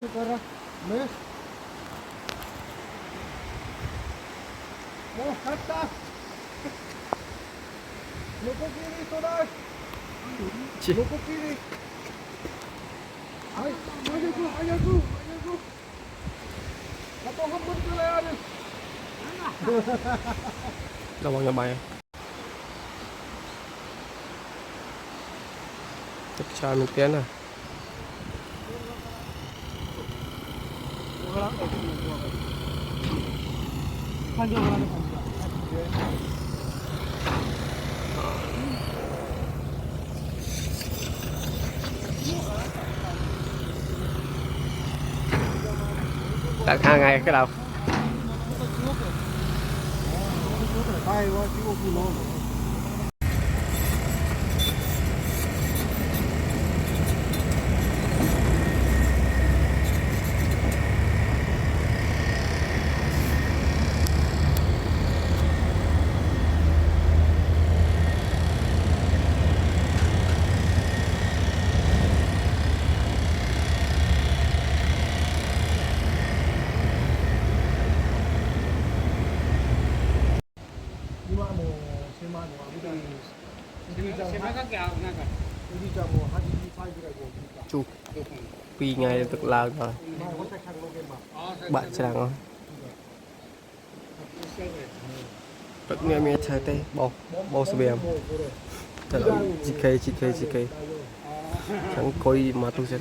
Para mes. Oh, kata. Loko kiri today. Loko kiri. Ay, ayaku. Kato hambun pala yan. Lawang na bayan. Sa amin kaya na. Tặng 2 ngày cái đầu. Ay, wa chico kulo. Chụp 2 ngày được lao rồi. Bạn chẳng không? Rất nghe mẹ chơi tê bò sờ bèm. Thật là GK. Chẳng coi mà tôi xem.